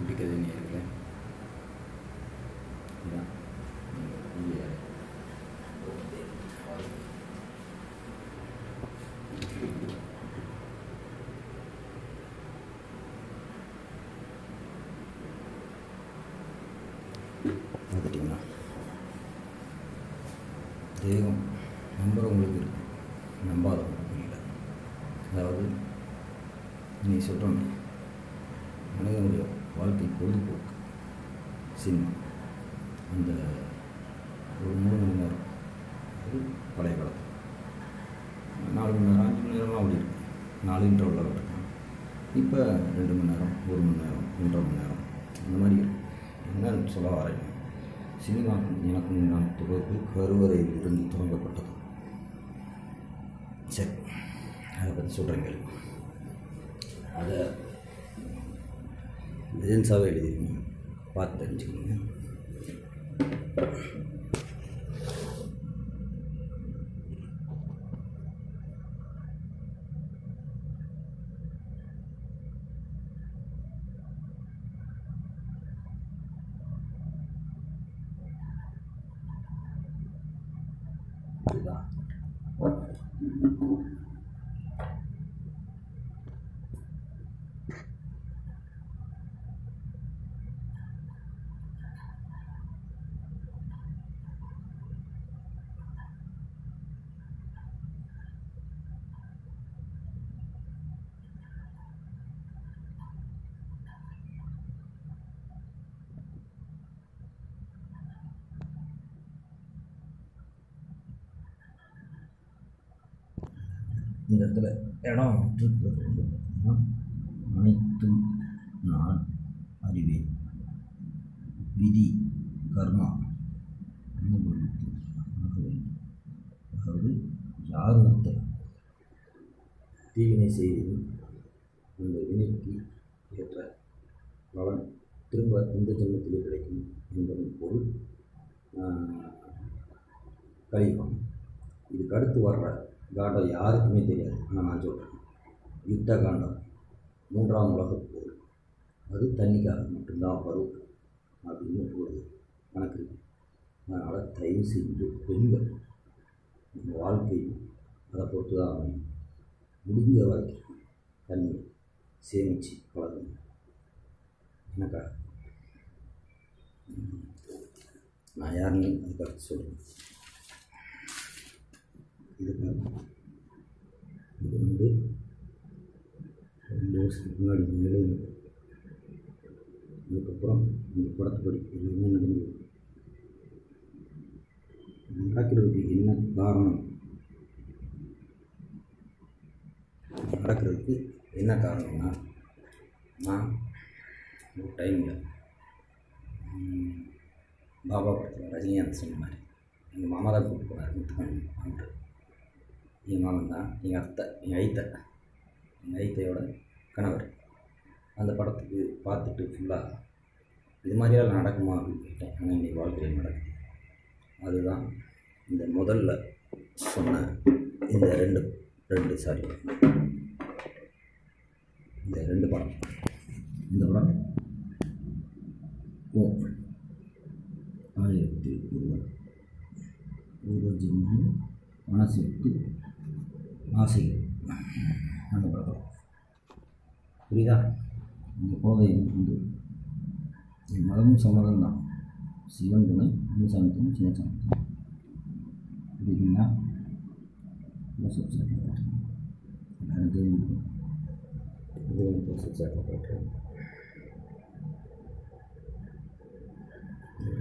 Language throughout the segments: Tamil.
பிடிக்கிறது நேரத்தில் இதுதான் பார்த்துட்டிங்களா? தெய்வம் நம்புகிறவங்களுக்கு இருக்குது, நம்பாதவங்களுக்கு இல்லை. அதாவது நீ சொல்கிறோமே, மனிதனுடைய வாழ்க்கை பொழுதுபோக்கு சினிமா, அந்த ஒரு 3 மணி நேரம், அது பழைய காலத்தில் 4 மணி நேரம் 5 மணி நேரம்லாம் அப்படி இருக்குது, 4 இன்டர்வலில் விட்டுருக்காங்க. இப்போ 2 மணி நேரம், 1 மணி நேரம், 1.5 மணி நேரம், அந்த மாதிரி இருக்குது. என்ன சொல்ல வரேன், சினிமாக்கும் எனக்கும் நான் தொடர்பு கருவறையில் இருந்து தொடங்கப்பட்டது. சரி, அதை பற்றி சொல்கிறேங்க. அதை லெஜென்ஸாகவே எழுதிருக்கீங்க, பார்த்து தெரிஞ்சுக்கோங்க. இதுதான் இந்த இடத்துல இடம் விட்டுருக்கிறது வந்து பார்த்திங்கன்னா, அனைத்தும் நான் அறிவேன், விதி, கர்மா, அதாவது யார் ஒருத்தர் தீவினை செய்து அந்த வினைக்கு ஏற்ற பலன் திரும்ப இந்த ஜென்மத்தில் கிடைக்கும் என்பதன் பொருள் கலியுகம். இதுக்கு அடுத்து வர்ற காண்டம் யாருக்குமே தெரியாது, ஆனால் நான் சொல்கிறேன். யுத்த காண்டம், 3ஆம் உலகப் போர், அது தண்ணிக்காக மட்டும்தான் வரும் அப்படின்னு ஒரு கணக்கு இருக்குது. அதனால் தயவு செய்து பெண்கள் நம்ம வாழ்க்கையும் அதை பொறுத்து தான் அமையும். முடிஞ்ச வரைக்கும் தண்ணி சேமித்து பழகணும். எனக்கா நான் யாருன்னு அதுக்கு சொல்லுவேன். இது வந்து 2 வருஷத்துக்கு முன்னாடி நிலையில், அதுக்கப்புறம் இந்த படத்துப்படி எல்லாமே நடந்தது. நடக்கிறதுக்கு என்ன காரணம், நடக்கிறதுக்கு என்ன காரணம்னா, நான் ஒரு டைமில் பாபா படத்தில் ரஜினிகாந்த் சொன்ன மாதிரி எங்கள் மாமா தான் கூப்பிட்டு போனார் முத்துக்கணும். என் மாமன் தான் எங்கள் ஐத்தையோட கணவர். அந்த படத்துக்கு பார்த்துட்டு ஃபுல்லாக இது மாதிரியால் நடக்குமா அப்படின்னு கேட்டேன். ஆனால் இன்றைக்கி வாழ்க்கையில் நடக்குது. அதுதான் இந்த முதல்ல சொன்ன இந்த ரெண்டு படம். இந்த படம் 1001 பூர்வஜென்மம், மனசெட்டு, ஆசைகள், அந்த படம். புரியுதா? இந்த போதை வந்து என் மதமும் சம்மதம் தான். சிவன் துணை, முனுசாமி துணை, சின்னசாமி துணை. புரியுதுங்களா? சப்ஜெக்டில் போட்டுருங்க, எல்லாரும் தெரிஞ்சுக்கணும். இது வந்து சப்ஜெக்டில் போட்டுருங்க.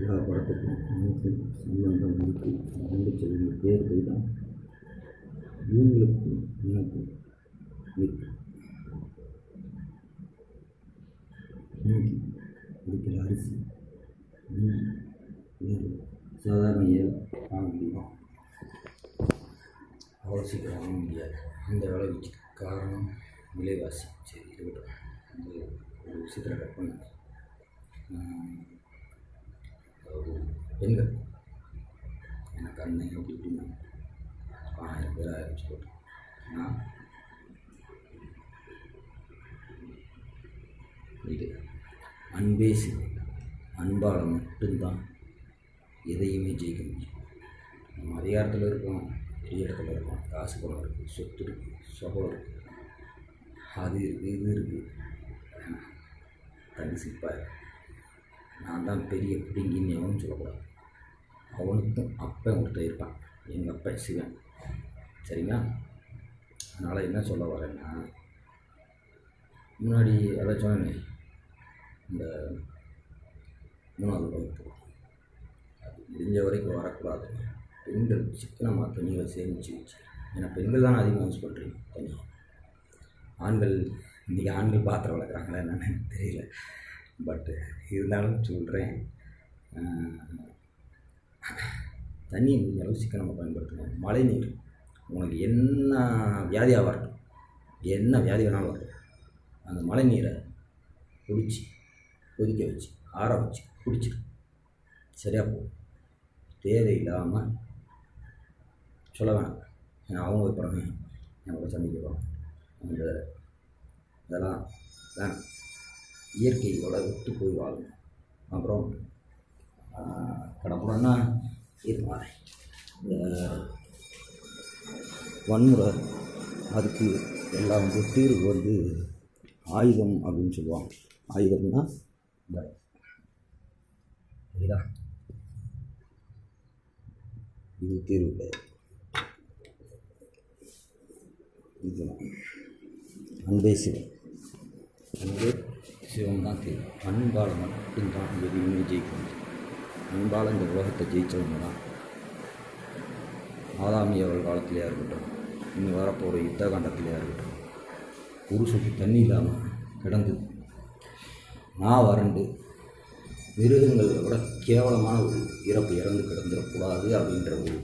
எல்லா படத்துக்கும் எனக்கு சம்பந்தம் இருக்குது அப்படின்னு சொல்லி பேர் தான் இவங்களுக்கு எனக்கு இருக்கு. இன்னைக்கு இருக்கிற அரிசி சாதாரண ஏழை வாங்க முடியுமா? அவ்வளோ சீக்கிரம் வாங்க முடியாது. அந்த விளைவிச்சு காரணம் விலைவாசி. சரி, இருக்கட்டும். அந்த ஒரு விஷயத்தில் கட் பண்ண, அதாவது பெண்கள் எனக்கு அண்ணன் அப்படி இப்படின்னா 1000 பேர் ஆரம்பிச்சு போட்டேன். நான் இது அன்பே சிவம். அன்பால் மட்டும்தான் எதையுமே ஜெயிக்க முடியும். நம்ம அதிகாரத்தில் இருக்கோம், பெரிய இடத்துல இருக்கோம், காசு பணம் இருக்குது, சொத்து இருக்குது, சுகம் இருக்குது, அது இருக்குது, இது இருக்குது. தனி சிப்பார் நான் தான் பெரிய பிடிங்கின்னு எவனும் சொல்லக்கூடாது. அவனுக்கும் அப்பன் ஒருத்தர் இருப்பான், எங்கள் அப்பன் சிவன். சரிங்களா? அதனால் என்ன சொல்ல வரேன்னா, முன்னாடி அதான் சொன்னேன், இந்த 3வது வகுப்பு அது முடிஞ்ச வரைக்கும் வரக்கூடாது. பெண்கள் சிக்கனமாக தண்ணியை சேமித்து வச்சு, ஏன்னா பெண்கள் தான் அதிகமாக யூஸ் பண்ணுறீங்க தண்ணி. ஆண்கள் இன்றைக்கி ஆண்கள் பாத்திரம் வளர்க்குறாங்களா என்னன்னு எனக்கு தெரியல, பட்டு இருந்தாலும் சொல்கிறேன், தண்ணியை முடிஞ்ச அளவு சிக்கனமாக பயன்படுத்தணும். மழை நீர் உனக்கு என்ன வியாதியாக வரட்டும், என்ன வியாதி வேணாலும் வரட்டும், அந்த மழை நீரை குடிச்சு கொதிக்க வச்சு ஆற வச்சு குடிச்சிரு, சரியாக போகும். தேவையில்லாமல் சொல்ல வேணாம், ஏன்னா அவங்க வைப்பாங்க, என்னோட சந்திக்குவாங்க. அந்த இதெல்லாம் வேணாம், இயற்கையோட விட்டு போய் வாழணும். அப்புறம் கடப்புறன்னா இருப்பாங்க இந்த வன்முறை, அதுக்கு எல்லாம் தீர்வு ஆயுதம் அப்படின்னு சொல்லுவாங்க. ஆயுதம்னா இந்த சரிதா, இது தீர்வு கிடையாது. இதுதான் அன்பே சிவம். அன்பே சிவம் தான் தீர்வு. அன்பால் மட்டும்தான் எதையுமே ஜெயிக்க முடியும். அன்பால் இந்த உலகத்தை ஜெயித்தவங்க தான் ஆதாமியவர்கள் காலத்திலேயா இருக்கட்டும், இன்னும் வரப்போகிற யுத்த காண்டத்திலேயா இருக்கட்டும், புருஷனுக்கு தண்ணி இல்லாமல் கிடந்து நான் வறண்டு மிருகங்களை விட கேவலமான ஒரு இறப்பு இறந்து கிடந்துடக்கூடாது அப்படின்ற ஒரு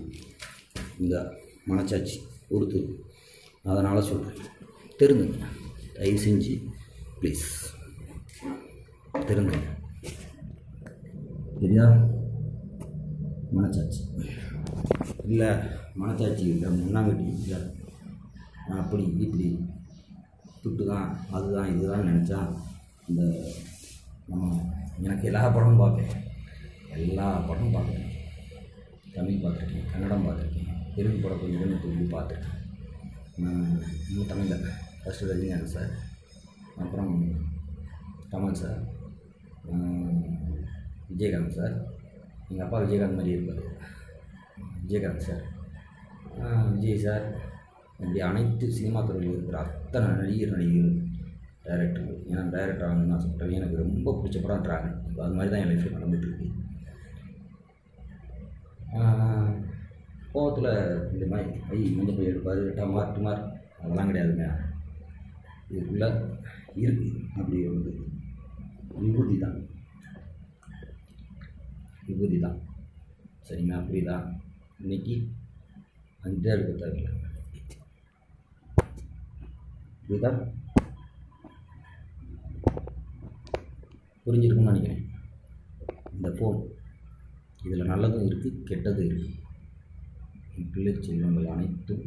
இந்த மனச்சாட்சி கொடுத்து, அதனால் சொல்கிறேன், திருந்துங்க, தயவு செஞ்சு ப்ளீஸ் திருந்துங்க. சரியா? மனச்சாட்சி இல்லை, மனச்சாட்சி இல்லை, முன்னாங்கட்டி இல்லை, நான் அப்படி இப்படி துட்டு தான் அதுதான் இதுதான் நினச்சா இந்த நம்ம எனக்கு எல்லா படமும் பார்ப்பேன், எல்லா படமும் பார்ப்பேன். தமிழ் பார்த்துருக்கேன், கன்னடம் பார்த்துருக்கேன், தெலுங்கு படம் கொஞ்சம் கொஞ்சம் சொல்லி பார்த்துருக்கேன். இன்னும் தமிழில் ஃபஸ்ட்டு ரஜினிகாந்த் சார், அப்புறம் கமல் சார், விஜயகாந்த் சார். எங்கள் அப்பா விஜயகாந்த் மாதிரி இருப்பார், விஜயகாந்த் சார், விஜய் சார், இப்படி அனைத்து சினிமா துறையில் இருக்கிற அத்தனை நடிகர்கள், டைரக்டர்கள். ஏன்னா டைரக்டர் ஆகணும்னு ஆசைப்பட்டேன். எனக்கு ரொம்ப பிடிச்ச படம் ட்ராகன். இப்போ அது மாதிரி தான் என் லைஃப்பில் நடந்துகிட்ருக்கு. கோவத்தில் இந்த மாதிரி மஞ்சள் போய் எடுப்பார், டமார் அதெல்லாம் கிடையாதுங்க. இதுக்குள்ளே இருக்குது அப்படி விபூதி தான். சரிங்களா? புரியுதா? இன்றைக்கி அந்த எடுக்க தேவையில்லை. புரியுதா? புரிஞ்சிருக்குன்னு நினைக்கிறேன். இந்த ஃபோன் இதில் நல்லதும் இருக்குது, கெட்டதும் இருக்குது. என் பிள்ளை செல்வங்கள் அனைத்தும்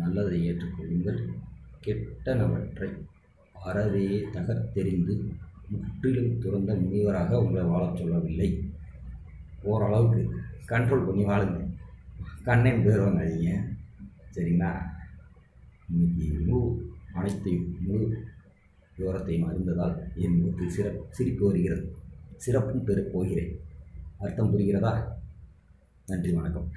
நல்லதை ஏற்றுக்கொள்ளுங்கள், கெட்டனவற்றை அறவே தகர்த்தெறிந்து முற்றிலும் துறந்த முனிவராக உங்களை வாழச் சொல்லவில்லை. ஓரளவுக்கு கண்ட்ரோல் பண்ணி வாழுங்க, கண்ணேன் பேர் வாங்காதீங்க. சரிங்களா? இன்றைக்கி அனைத்தையும் முழு விவரத்தையும் அறிந்ததால் என் முகத்தில் சிரிப்பு வருகிறது, சிறப்பும் பெறப் போகிறேன். அர்த்தம் புரிகிறதா? நன்றி, வணக்கம்.